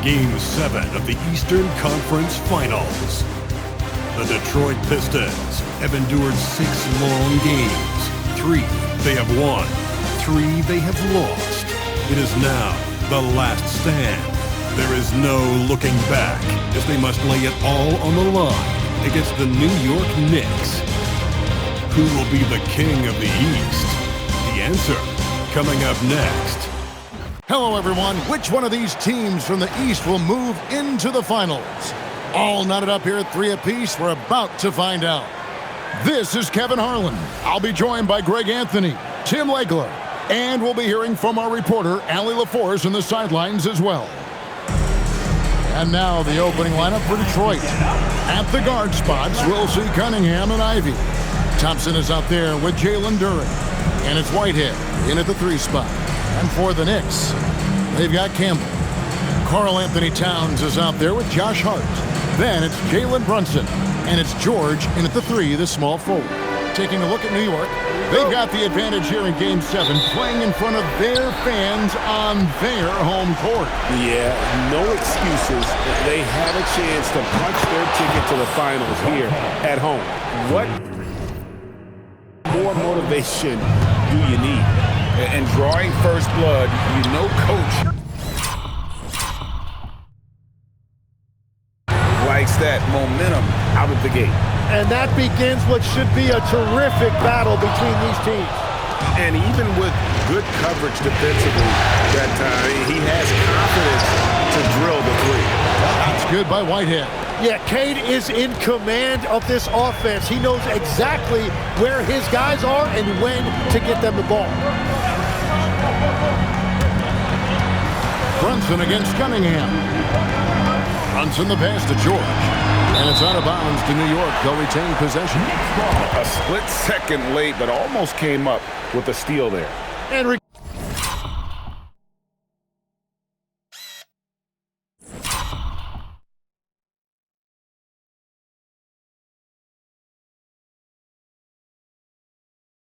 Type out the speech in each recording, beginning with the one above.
Game 7 of the Eastern Conference Finals. The Detroit Pistons have endured 6 long games. 3 they have won, 3 they have lost. It is now the last stand. There is no looking back as they must lay it all on the line against the New York Knicks. Who will be the king of the East? The answer coming up next. Hello, everyone. Which one of these teams from the East will move into the finals? All knotted up here at 3 apiece. We're about to find out. This is Kevin Harlan. I'll be joined by Greg Anthony, Tim Legler, and we'll be hearing from our reporter, Allie LaForce, in the sidelines as well. And now the opening lineup for Detroit. At the guard spots, we'll see Cunningham and Ivy. Thompson is out there with Jalen Duren. And it's Whitehead in at the 3 spot. And for the Knicks, they've got Campbell. Karl Anthony Towns is out there with Josh Hart. Then it's Jalen Brunson. And it's George in at the 3, the small forward. Taking a look at New York, they've got the advantage here in Game 7, playing in front of their fans on their home court. Yeah, no excuses. They have a chance to punch their ticket to the finals here at home. What more motivation do you need? And drawing first blood, you know Coach likes that momentum out of the gate. And that begins what should be a terrific battle between these teams. And even with good coverage defensively that time, he has confidence to drill the 3. That's good by Whitehead. Yeah, Cade is in command of this offense. He knows exactly where his guys are and when to get them the ball. Brunson against Cunningham. Brunson the pass to George. And it's out of bounds to New York. They'll retain possession. A split second late, but almost came up with a steal there. And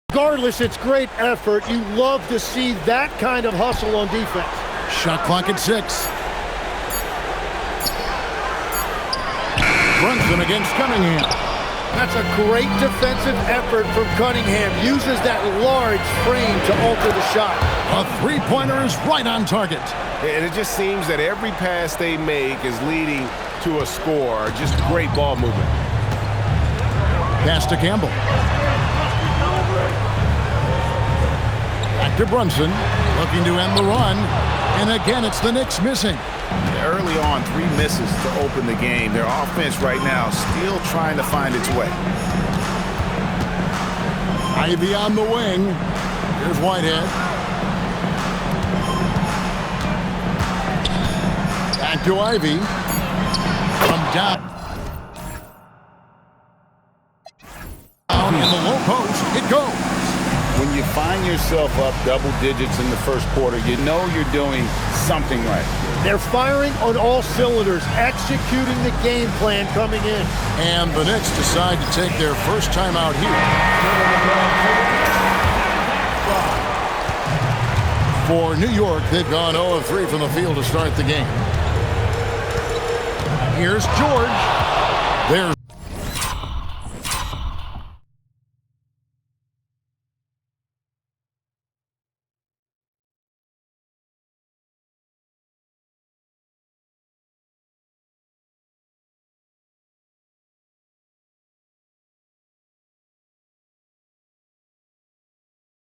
regardless, it's great effort. You love to see that kind of hustle on defense. Shot clock at 6. Brunson against Cunningham. That's a great defensive effort from Cunningham. Uses that large frame to alter the shot. A 3-pointer is right on target. And it just seems that every pass they make is leading to a score. Just great ball movement. Pass to Campbell. Back to Brunson, looking to end the run. And again, it's the Knicks missing. Early on, 3 misses to open the game. Their offense right now still trying to find its way. Ivy on the wing. Here's Whitehead. Back to Ivy. From down. Down in the low post, it goes. When you find yourself up double digits in the first quarter, you know you're doing something right. They're firing on all cylinders, executing the game plan coming in. And the Knicks decide to take their first time out here. For New York, they've gone 0 of 3 from the field to start the game. Here's George. There's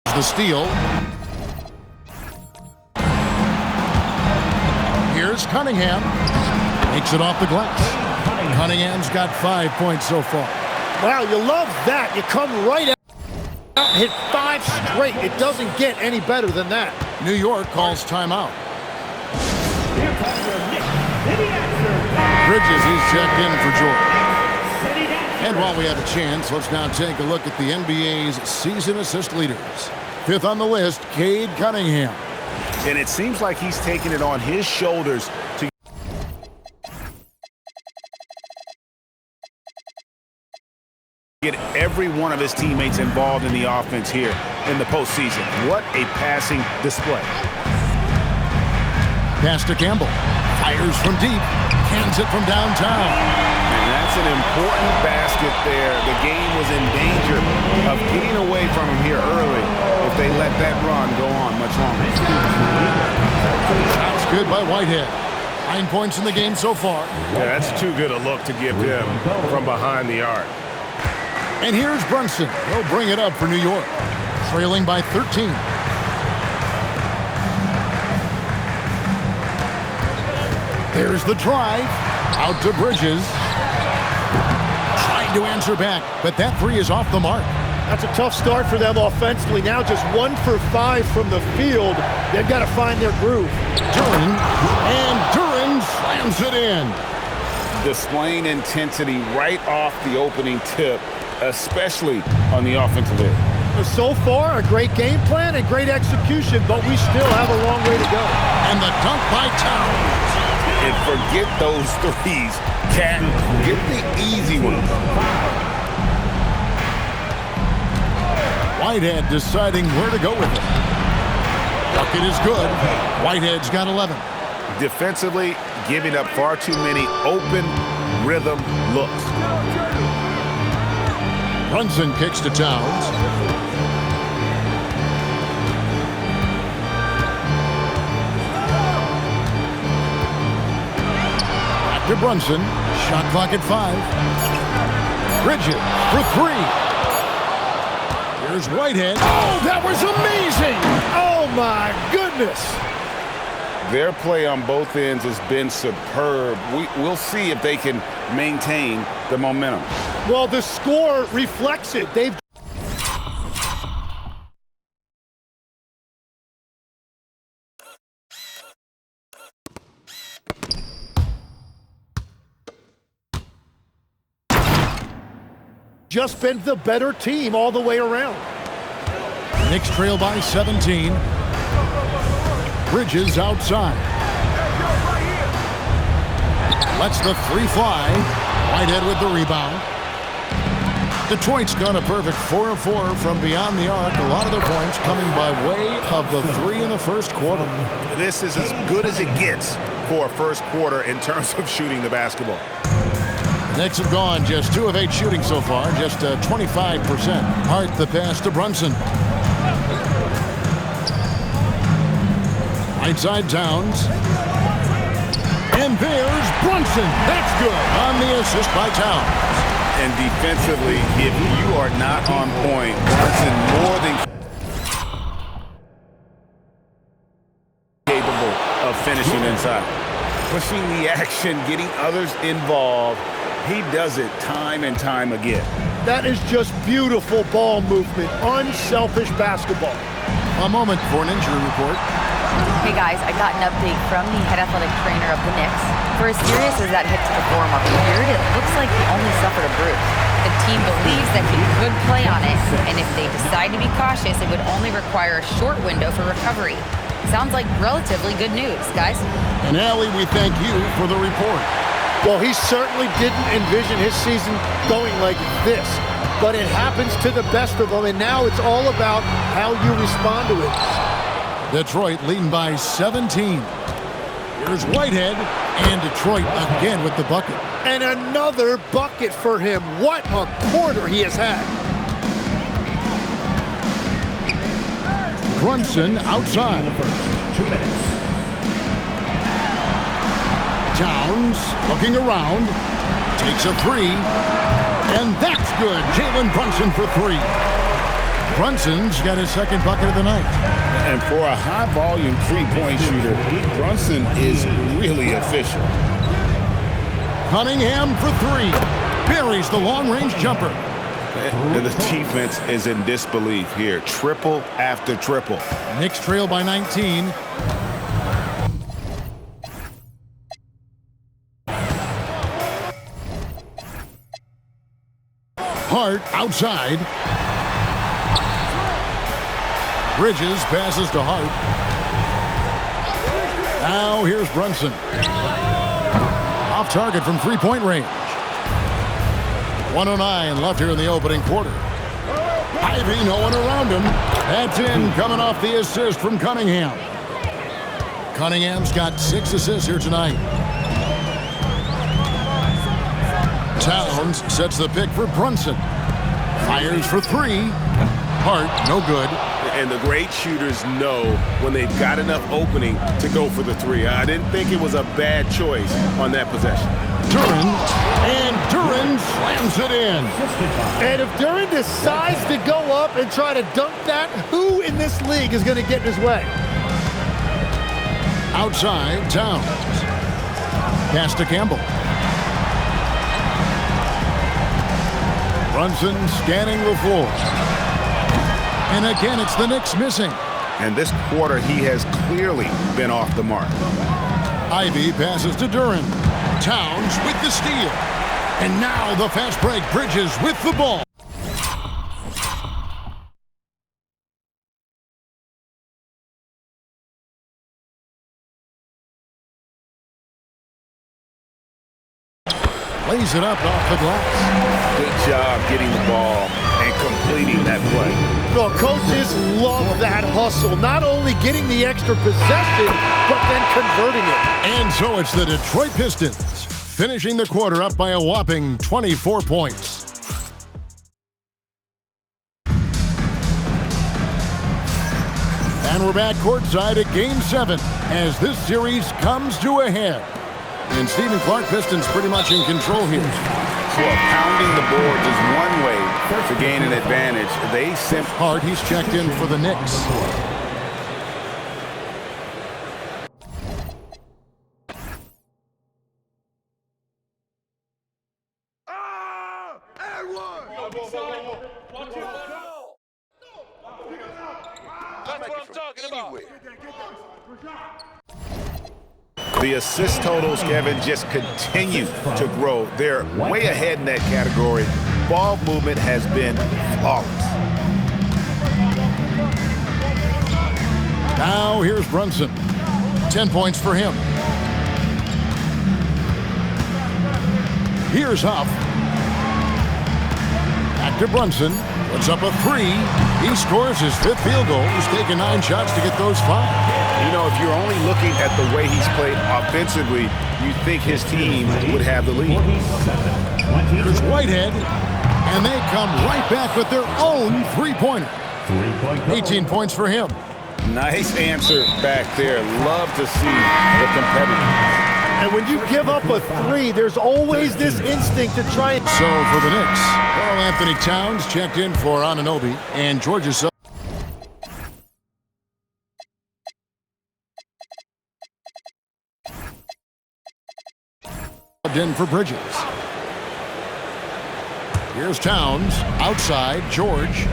the steal. Here's Cunningham. Makes it off the glass. Cunningham's got 5 points so far. Wow, you love that. You come right out and hit 5 straight. It doesn't get any better than that. New York calls timeout. Bridges is checked in for George. And while we have a chance, let's now take a look at the NBA's season assist leaders. 5th on the list, Cade Cunningham. And it seems like he's taking it on his shoulders to get every one of his teammates involved in the offense here in the postseason. What a passing display. Pass to Campbell. Fires from deep. Cans it from downtown. And that's an important basket there. The game was in danger of getting away from him here early if they let that run go on much longer. That's good by Whitehead. 9 points in the game so far. Yeah, that's too good a look to give him from behind the arc. And here's Brunson. He'll bring it up for New York. Trailing by 13. There's the drive. Out to Bridges. Trying to answer back, but that three is off the mark. That's a tough start for them offensively. Now just 1 for 5 from the field. They've got to find their groove. Duren, and Duren slams it in. Displaying intensity right off the opening tip, especially on the offensive end. So far, a great game plan and great execution, but we still have a long way to go. And the dunk by Towns. And forget those threes. Cat, get the easy one. Whitehead deciding where to go with it. Bucket is good. Whitehead's got 11. Defensively, giving up far too many open rhythm looks. Brunson kicks to Towns. Back to Brunson. Shot clock at 5. Bridges for 3. Here's Whitehead. Oh, that was amazing! Oh, my goodness! Their play on both ends has been superb. We'll see if they can maintain the momentum. Well, the score reflects it. They've just been the better team all the way around. Knicks trail by 17. Bridges outside. Lets the three fly. Whitehead with the rebound. Detroit's gone a perfect 4 of 4 from beyond the arc. A lot of their points coming by way of the 3 in the first quarter. This is as good as it gets for a first quarter in terms of shooting the basketball. Knicks have gone just 2 of 8 shooting so far, just 25%. Hart the pass to Brunson. Right side Towns. And there's Brunson. That's good on the assist by Towns. And defensively, if you are not on point, Brunson more than capable of finishing inside. Pushing the action, getting others involved. He does it time and time again. That is just beautiful ball movement, unselfish basketball. A moment for an injury report. Hey guys, I got an update from the head athletic trainer of the Knicks. For as serious as that hit to the forearm appeared, it looks like he only suffered a bruise. The team believes that he could play on it, and if they decide to be cautious, it would only require a short window for recovery. Sounds like relatively good news, guys. And Allie, we thank you for the report. Well, he certainly didn't envision his season going like this, but it happens to the best of them, and now it's all about how you respond to it. Detroit leading by 17. Here's Whitehead, and Detroit again with the bucket. And another bucket for him. What a quarter he has had. Brunson outside. 2 minutes. Towns looking around. Takes a 3. And that's good. Jalen Brunson for 3. Brunson's got his second bucket of the night. And for a high-volume three-point shooter, Brunson is really efficient. Cunningham for 3. Buries the long-range jumper. And the defense is in disbelief here. Triple after triple. Knicks trail by 19. Hart outside. Bridges passes to Hart. Now here's Brunson. Off target from three-point range. 1:09 left here in the opening quarter. Ivy, no one around him. That's in, coming off the assist from Cunningham. Cunningham's got 6 assists here tonight. Towns sets the pick for Brunson. Fires for 3. Hart, no good. And the great shooters know when they've got enough opening to go for the 3. I didn't think it was a bad choice on that possession. Duren, and Duren slams it in. And if Duren decides to go up and try to dunk that, who in this league is going to get in his way? Outside, Towns. Pass to Campbell. Brunson scanning the floor. And again, it's the Knicks missing. And this quarter, he has clearly been off the mark. Ivy passes to Duren. Towns with the steal. And now the fast break. Bridges with the ball. Lays it up off the glass. Good job getting the ball and completing that play. The coaches love that hustle. Not only getting the extra possession, but then converting it. And so it's the Detroit Pistons, finishing the quarter up by a whopping 24 points. And we're back courtside at Game 7 as this series comes to a head. And Stephen Clark, Pistons pretty much in control here. So pounding the boards is one way to gain an advantage. They simply... Hart, he's checked in for the Knicks. The assist totals, Kevin, just continue to grow. They're way ahead in that category. Ball movement has been flawless. Now here's Brunson. 10 points for him. Here's Huff. Back to Brunson. Puts up a 3. He scores his 5th field goal. He's taken 9 shots to get those 5. You know, if you're only looking at the way he's played offensively, you think his team would have the lead. Here's Whitehead, and they come right back with their own 3-pointer. 18 points for him. Nice answer back there. Love to see the competitive. And when you give up a 3, there's always this instinct to try and... So for the Knicks, Karl Anthony Towns checked in for Anunoby, and Georgia in for Bridges. Here's Towns, outside, George.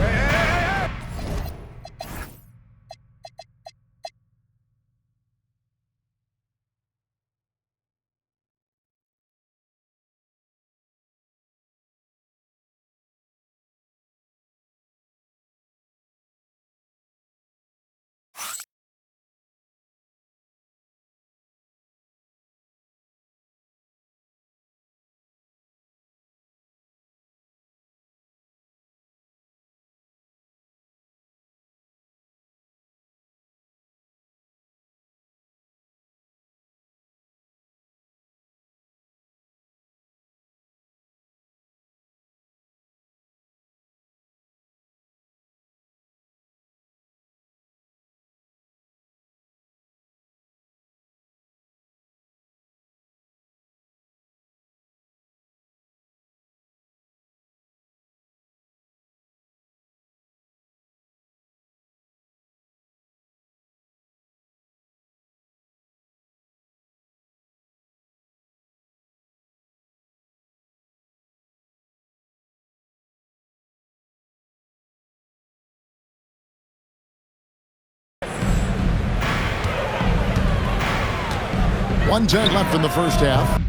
.110 left in the first half.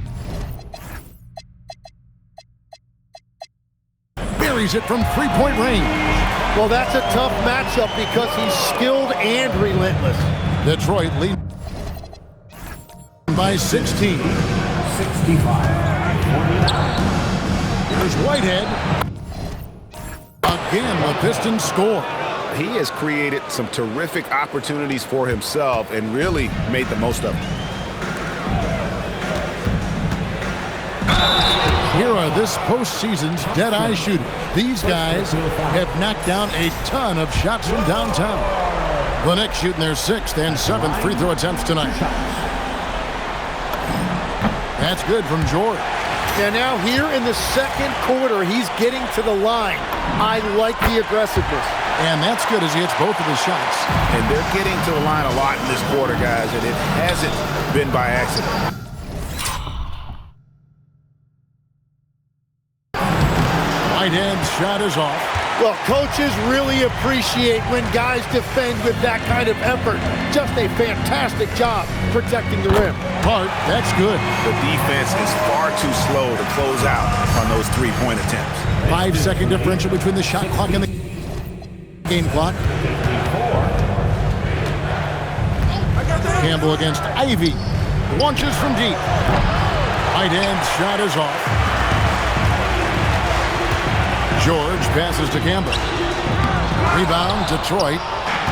Buries it from 3-point range. Well, that's a tough matchup because he's skilled and relentless. Detroit lead by 16. 65. Here's Whitehead. Again, the Pistons score. he has created some terrific opportunities for himself and really made the most of them. Here are this postseason's dead-eye shooters. These guys have knocked down a ton of shots from downtown. The Knicks shooting their 6th and 7th free throw attempts tonight. That's good from George. And now here in the second quarter, he's getting to the line. I like the aggressiveness. And that's good as he hits both of his shots. And they're getting to the line a lot in this quarter, guys, and it hasn't been by accident. Whitehead's shot is off. Well, coaches really appreciate when guys defend with that kind of effort. Just a fantastic job protecting the rim. Hart, that's good. The defense is far too slow to close out on those three-point attempts. 5-second differential between the shot clock and the game clock. Campbell against Ivy. Launches from deep. Whitehead's shot is off. George passes to Campbell. Rebound, Detroit.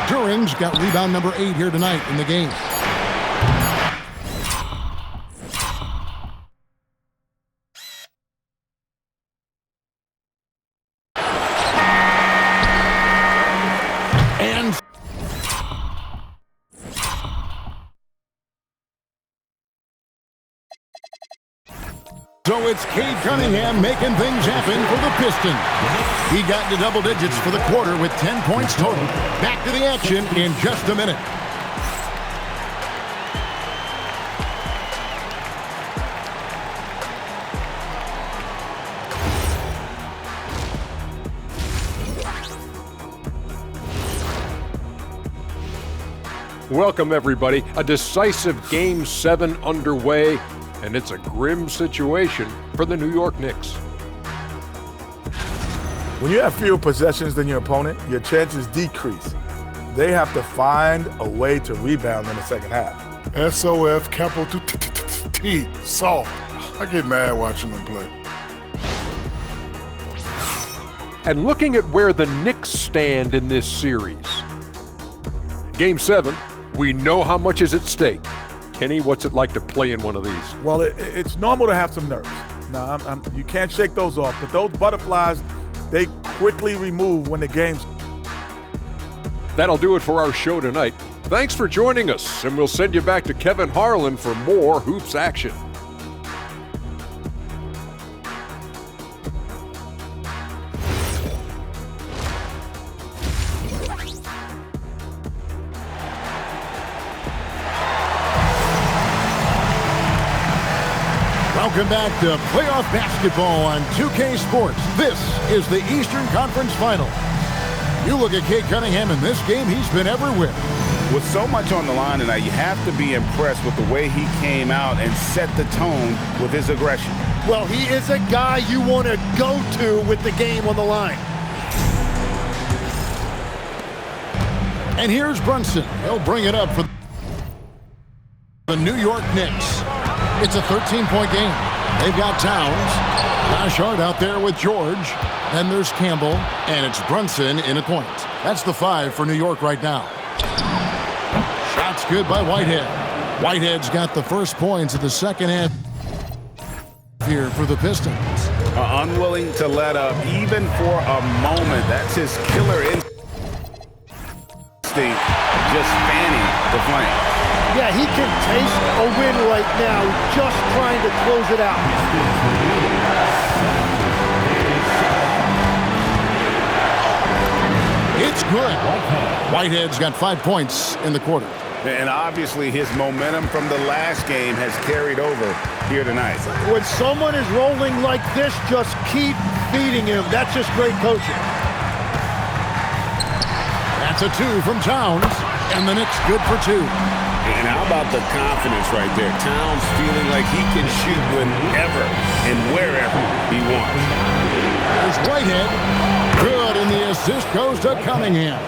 During's got rebound number 8 here tonight in the game. And so it's Cade Cunningham making things happen for the Pistons. He got into double digits for the quarter with 10 points total. Back to the action in just a minute. Welcome, everybody. A decisive Game 7 underway, and it's a grim situation for the New York Knicks. When you have fewer possessions than your opponent, your chances decrease. They have to find a way to rebound in the second half. SOF, capital T, soft. I get mad watching them play. And looking at where the Knicks stand in this series. Game 7, we know how much is at stake. Kenny, what's it like to play in one of these? Well, it's normal to have some nerves. Now, you can't shake those off, but those butterflies, they quickly remove when the game's... That'll do it for our show tonight. Thanks for joining us, and we'll send you back to Kevin Harlan for more hoops action. Welcome back to playoff basketball on 2K Sports. This is the Eastern Conference Final. You look at Cade Cunningham in this game, he's been everywhere. With so much on the line tonight, you have to be impressed with the way he came out and set the tone with his aggression. Well, he is a guy you want to go to with the game on the line. And here's Brunson. He'll bring it up for the New York Knicks. It's a 13-point game. They've got Towns. Josh Hart out there with George. Then there's Campbell, and it's Brunson in a point. That's the 5 for New York right now. Shot's good by Whitehead. Whitehead's got the first points of the second half here for the Pistons. Unwilling to let up even for a moment. That's his killer instinct, just fanning the flame. Yeah, he can taste a win right now, just trying to close it out. It's good. Whitehead's got 5 points in the quarter. And obviously his momentum from the last game has carried over here tonight. When someone is rolling like this, just keep feeding him. That's just great coaching. That's a 2 from Towns, and the Knicks good for 2. And how about the confidence right there? Towns feeling like he can shoot whenever and wherever he wants. There's Whitehead. Good, and the assist goes to Cunningham.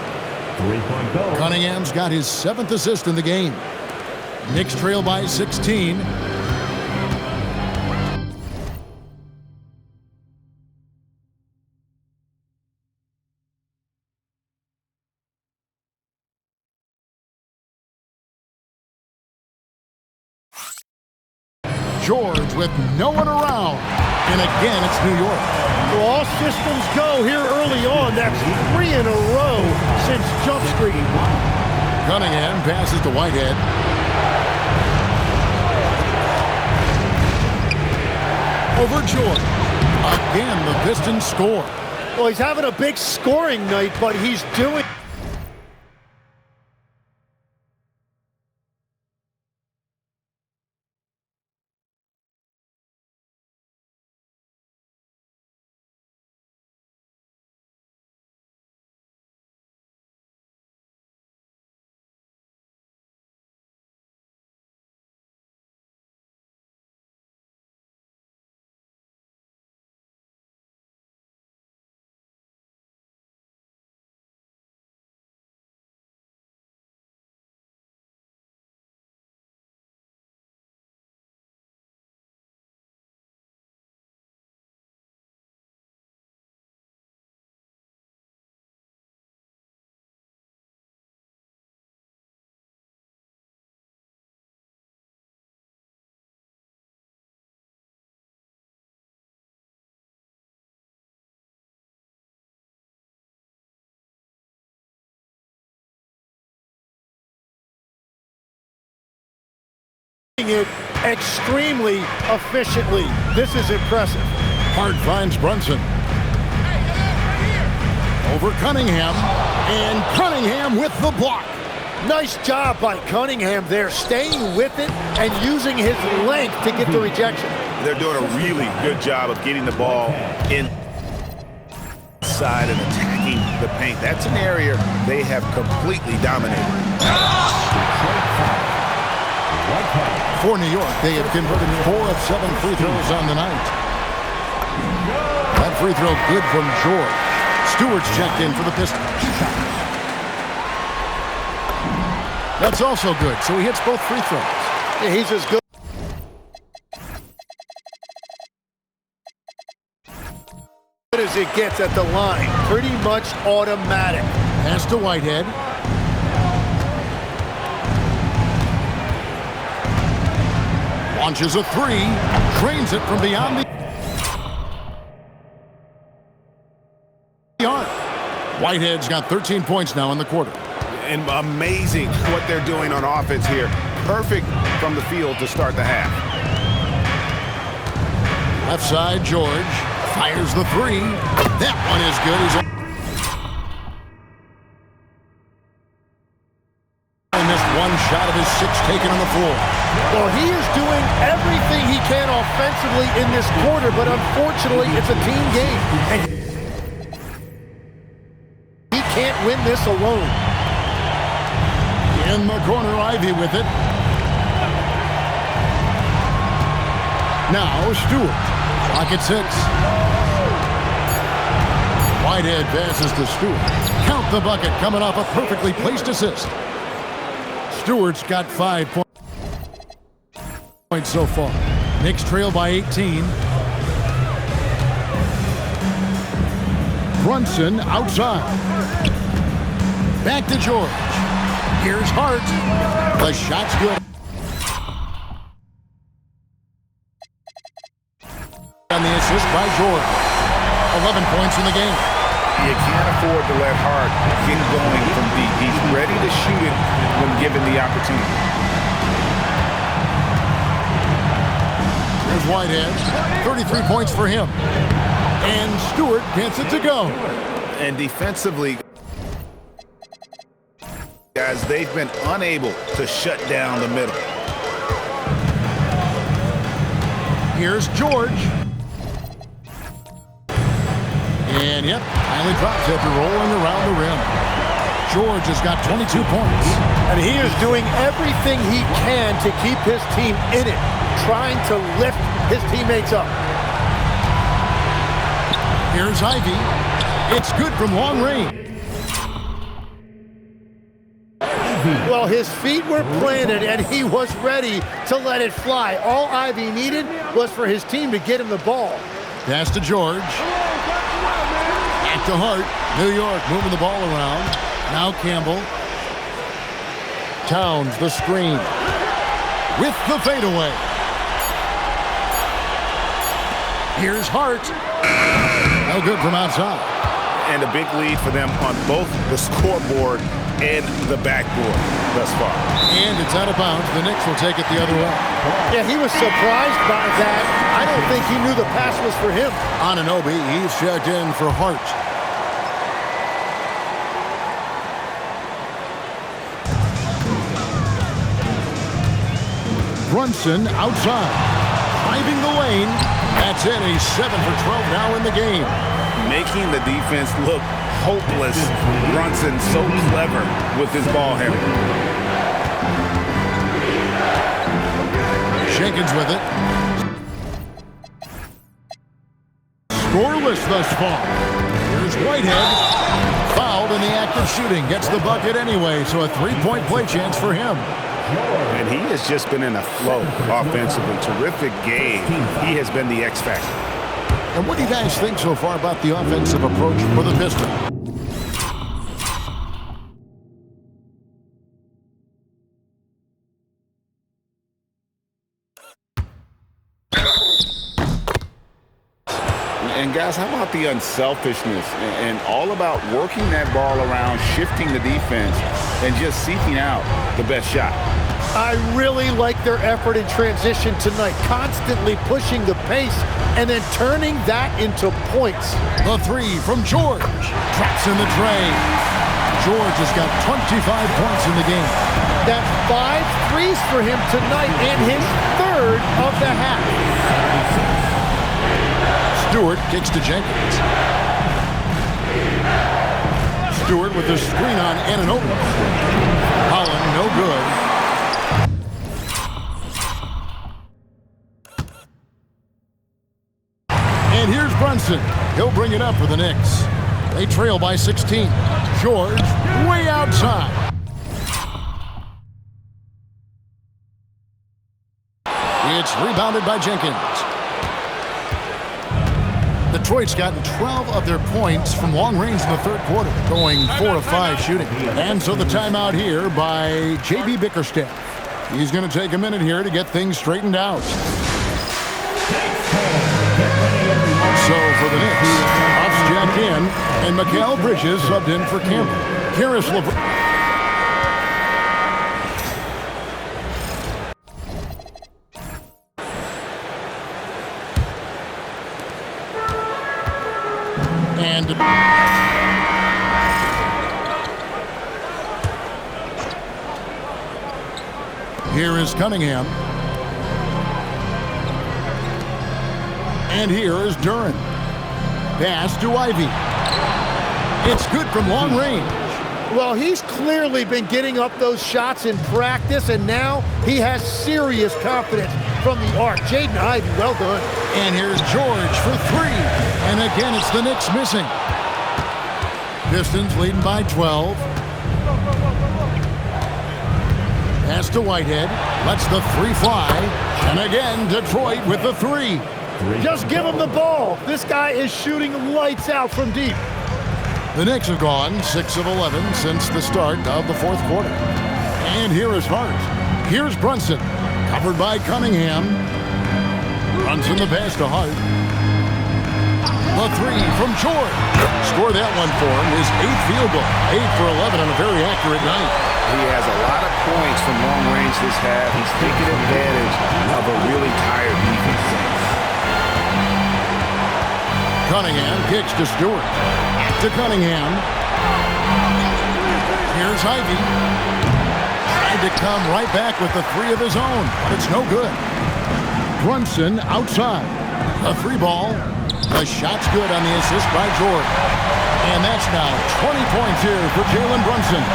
Cunningham's got his 7th assist in the game. Knicks trail by 16. George with no one around. And again, it's New York. So all systems go here early on. That's 3 in a row since jump street. Cunningham passes to Whitehead. Over George. Again, the Pistons score. Well, he's having a big scoring night, but he's doing... it extremely efficiently. This is impressive. Hart finds Brunson. Over Cunningham. And Cunningham with the block. Nice job by Cunningham there, staying with it and using his length to get the rejection. They're doing a really good job of getting the ball inside and attacking the paint. That's an area they have completely dominated. For New York, they have converted 4 of 7 free throws on the night. That free throw good from George. Stewart's checked in for the Pistons. That's also good, so he hits both free throws. Yeah, he's as good as it gets at the line. Pretty much automatic. Pass to Whitehead. Launches a 3. Trains it from beyond the arc. Whitehead's got 13 points now in the quarter. And amazing what they're doing on offense here. Perfect from the field to start the half. Left side, George fires the 3. That one is good. He's only missed one shot of his 6 taken on the floor. Well, he is doing everything he can offensively in this quarter, but unfortunately, it's a team game. And he can't win this alone. In the corner, Ivy with it. Now Stewart. Clock at 6. Whitehead passes to Stewart. Count the bucket coming off a perfectly placed assist. Stewart's got 5 points so far. Knicks trail by 18. Brunson outside. Back to George. Here's Hart. The shot's good. On the assist by George. 11 points in the game. You can't afford to let Hart get going from deep. He's ready to shoot it when given the opportunity. Here's Whitehead. 33 points for him. And Stewart gets it to go. And defensively, guys, they've been unable to shut down the middle. Here's George. And yep, finally drops after rolling around the rim. George has got 22 points. And he is doing everything he can to keep his team in it, trying to lift his teammates up. Here's Ivy. It's good from long range. Well, his feet were planted, and he was ready to let it fly. All Ivy needed was for his team to get him the ball. Pass to George. Back to Hart. New York moving the ball around. Now Campbell. Towns the screen. With the fadeaway. Here's Hart. No good from outside. And a big lead for them on both the scoreboard and the backboard thus far. And it's out of bounds. The Knicks will take it the other way. Yeah, he was surprised by that. I don't think he knew the pass was for him. Anunoby, he's checked in for Hart. Brunson outside. Driving the lane. That's it. He's 7 for 12 now in the game. Making the defense look hopeless. Brunson so clever with his ball handling. Jenkins with it. Scoreless thus far. Here's Whitehead. Fouled in the act of shooting. Gets the bucket anyway, so a three-point play chance for him. And he has just been in a flow offensively. Terrific game. He has been the X factor. And what do you guys think so far about the offensive approach for the Pistons? And guys, how about the unselfishness and all about working that ball around, shifting the defense, and just seeking out the best shot? I really like their effort in transition tonight, constantly pushing the pace and then turning that into points. The three from George. Traps in the tray. George has got 25 points in the game. That's 5 threes for him tonight and his third of the half. Stewart kicks to Jenkins. Stewart with the screen on Anunoby. Holland, no good. And here's Brunson. He'll bring it up for the Knicks. They trail by 16. George way outside. It's rebounded by Jenkins. Detroit's gotten 12 of their points from long range in the third quarter, going 4 of 5 shooting. And so the timeout here by J.B. Bickerstaff. He's going to take a minute here to get things straightened out. So for the Knicks, Huff's jacked in, and Mikal Bridges subbed in for Campbell. Karis LeVert. And here is Cunningham. And here is Duran. Pass to Ivy. It's good from long range. Well, he's clearly been getting up those shots in practice, and now he has serious confidence from the arc. Jaden Ivey, well done. And here's George for 3. And again, it's the Knicks missing. Pistons leading by 12. Pass to Whitehead. Lets the 3 fly. And again, Detroit with the 3. Just give him the ball. This guy is shooting lights out from deep. The Knicks have gone 6 of 11 since the start of the fourth quarter. And here is Hart. Here's Brunson. Covered by Cunningham. Brunson the pass to Hart. The 3 from George. Score that one for him. His 8th field goal. 8 for 11 on a very accurate night. He has a lot of points from long range this half. He's taking advantage of a really tired defense. Cunningham kicks to Stewart. Back to Cunningham. Here's Ivy. Tried to come right back with the 3 of his own, but it's no good. Brunson outside. The 3 ball. The shot's good on the assist by George. And that's now 20 points here for Jalen Brunson.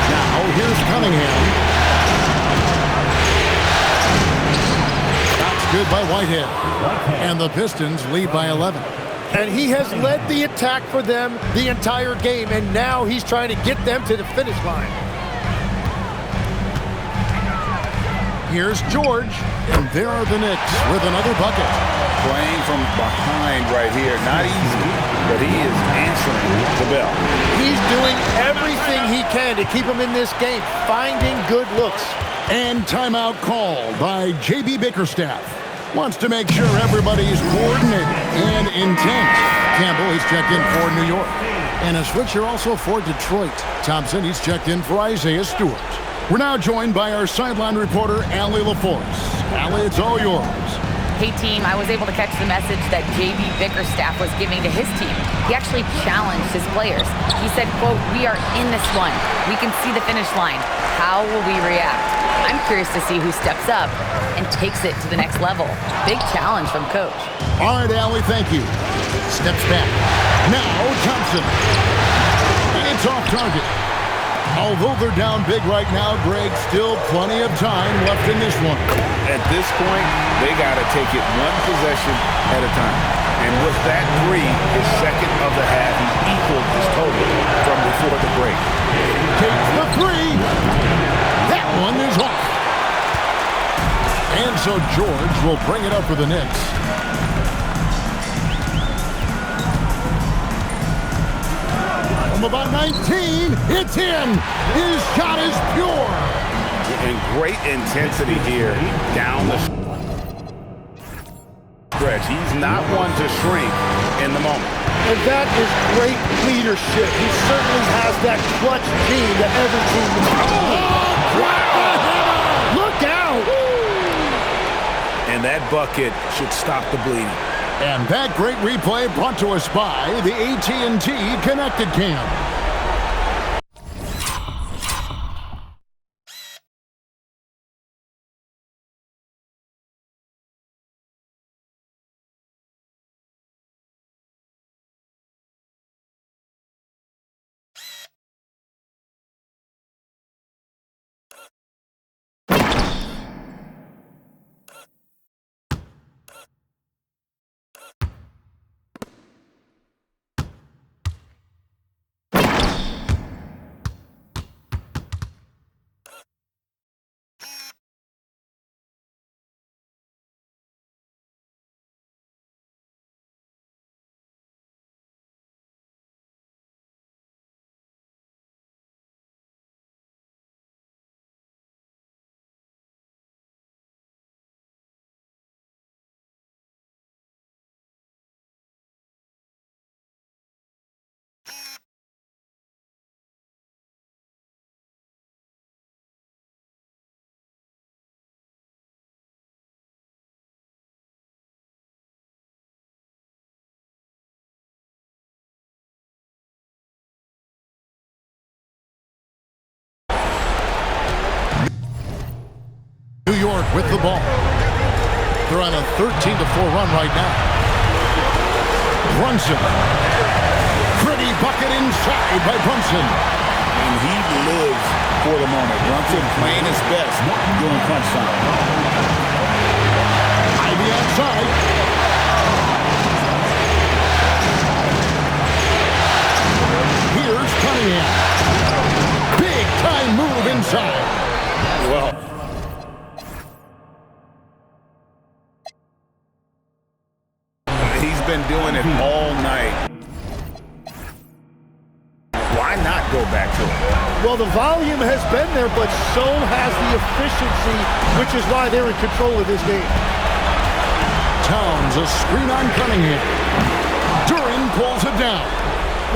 Now here's Cunningham. Good by Whitehead. And the Pistons lead by 11. And he has led the attack for them the entire game, and now he's trying to get them to the finish line. Here's George, and there are the Knicks with another bucket. Playing from behind right here. Not easy, but he is answering the bell. He's doing everything he can to keep him in this game, finding good looks. And timeout called by J.B. Bickerstaff. Wants to make sure everybody's coordinated and intent. Campbell, he's checked in for New York. And a switcher also for Detroit. Thompson, he's checked in for Isaiah Stewart. We're now joined by our sideline reporter, Allie LaForce. Allie, it's all yours. Hey, team, I was able to catch the message that J.B. Bickerstaff was giving to his team. He actually challenged his players. He said, quote, "We are in this one. We can see the finish line. How will we react?" I'm curious to see who steps up and takes it to the next level. Big challenge from Coach. All right, Allie, thank you. Steps back. Now, Thompson. It's off target. Although they're down big right now, Greg, still plenty of time left in this one. At this point, they got to take it one possession at a time. And with that three, his second of the half, he equaled his total from before the break. Takes the three. That one is off. And so George will bring it up for the Knicks. From about 19, it's in. His shot is pure. And great intensity here down the stretch. He's not one to shrink in the moment. And that is great leadership. He certainly has that clutch gene that every team needs. Look out! And that bucket should stop the bleeding. And that great replay brought to us by the AT&T Connected Cam. New York with the ball. They're on a 13-4 run right now. Brunson. Pretty bucket inside by Brunson. And he lives for the moment. Brunson playing his best during crunch time. Ivy outside. Here's Cunningham. Big time move inside. Well, he's been doing it all night. Why not go back to it? Well, the volume has been there, but so has the efficiency, which is why they're in control of this game. Towns, a screen on Cunningham. Duran pulls it down.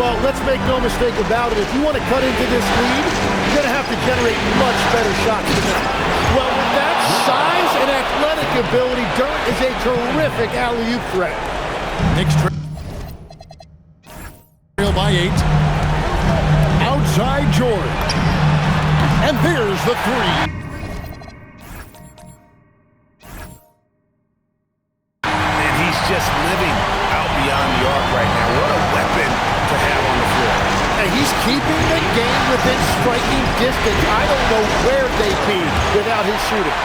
Well, let's make no mistake about it. If you want to cut into this lead, you're going to have to generate much better shots than that. Well, with that size and athletic ability, Duran is a terrific alley-oop threat. Knicks trail by 8. Outside George. And there's the three. And he's just living out beyond the arc right now. What a weapon to have on the floor. And he's keeping the game within striking distance. I don't know where they'd be without his shooting.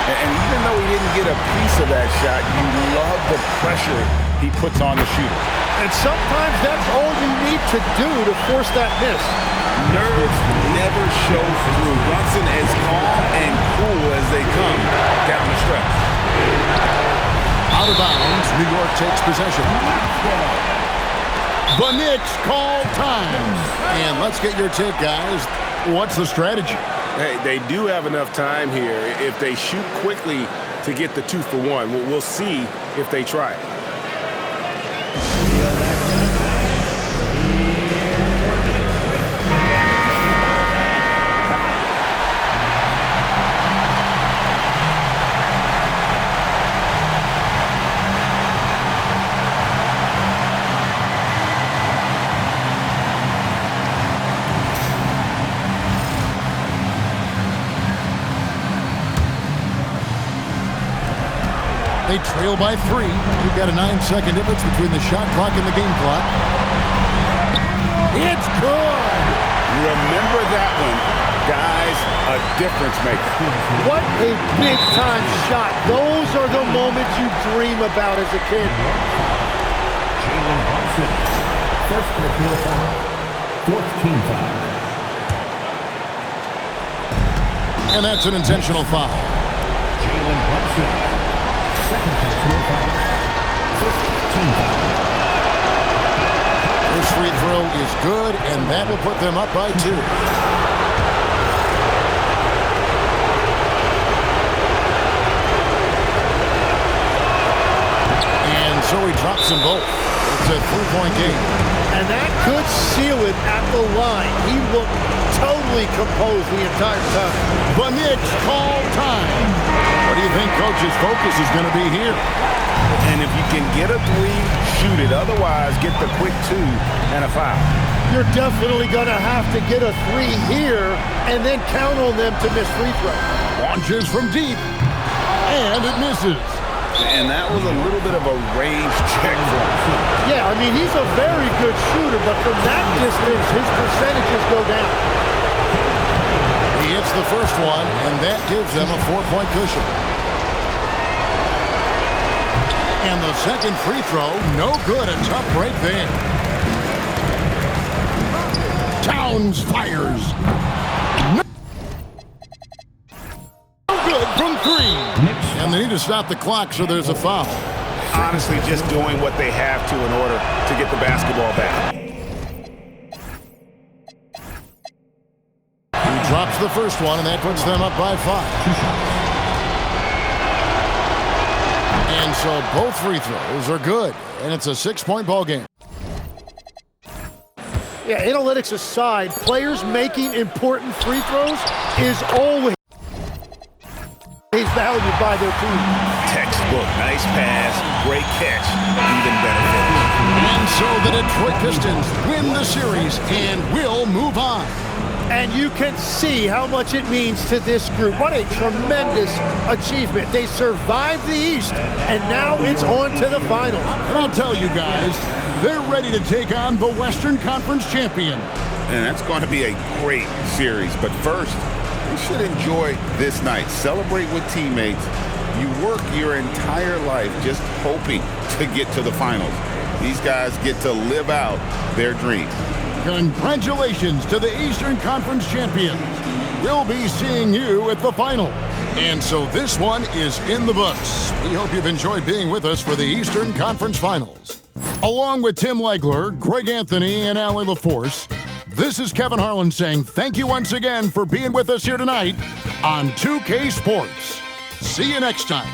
And even though he didn't get a piece of that shot, you love the pressure he puts on the shooter. And sometimes that's all you need to do to force that miss. Nerves never show through. Brunson as calm and cool as they come down the stretch. Out of bounds, New York takes possession. The Knicks call time. And let's get your take, guys. What's the strategy? Hey, they do have enough time here if they shoot quickly to get the 2 for 1. We'll see if they try it. They trail by 3. You've got a 9-second difference between the shot clock and the game clock. It's good! Remember that one. Guys, a difference maker. What a big-time shot. Those are the moments you dream about as a kid. First personal foul. Fourth team foul. And that's an intentional foul. Jalen Brunson. Second personal foul. First team foul. This free throw is good, and that will put them up by 2. And so he drops them both. It's a 3-point game. And that could seal it at the line. He looked totally composed the entire time. The Knicks call time. What do you think Coach's focus is going to be here? And if you can get a 3, shoot it. Otherwise, get the quick 2 and a foul. You're definitely going to have to get a 3 here and then count on them to miss free throw. Launches from deep, and it misses. And that was a little bit of a range check for him. Yeah, I mean, he's a very good shooter, but from that distance, his percentages go down. He hits the first one, and that gives them a 4-point cushion. And the second free throw, no good. A tough break there. Towns fires. No good from 3. And they need to stop the clock, so there's a foul. Honestly, just doing what they have to in order to get the basketball back. He drops the first one, and that puts them up by 5. And so both free throws are good, and it's a 6-point ball game. Yeah, analytics aside, players making important free throws is always valued by their team. Textbook, nice pass, great catch, even better finish. And so the Detroit Pistons win the series and will move on. And you can see how much it means to this group. What a tremendous achievement. They survived the East, and now it's on to the finals. And I'll tell you guys, they're ready to take on the Western Conference champion. And that's going to be a great series. But first, you should enjoy this night. Celebrate with teammates. You work your entire life just hoping to get to the finals. These guys get to live out their dream. Congratulations to the Eastern Conference champions. We'll be seeing you at the final. And so this one is in the books. We hope you've enjoyed being with us for the Eastern Conference Finals. Along with Tim Legler, Greg Anthony, and Allie LaForce, this is Kevin Harlan saying thank you once again for being with us here tonight on 2K Sports. See you next time.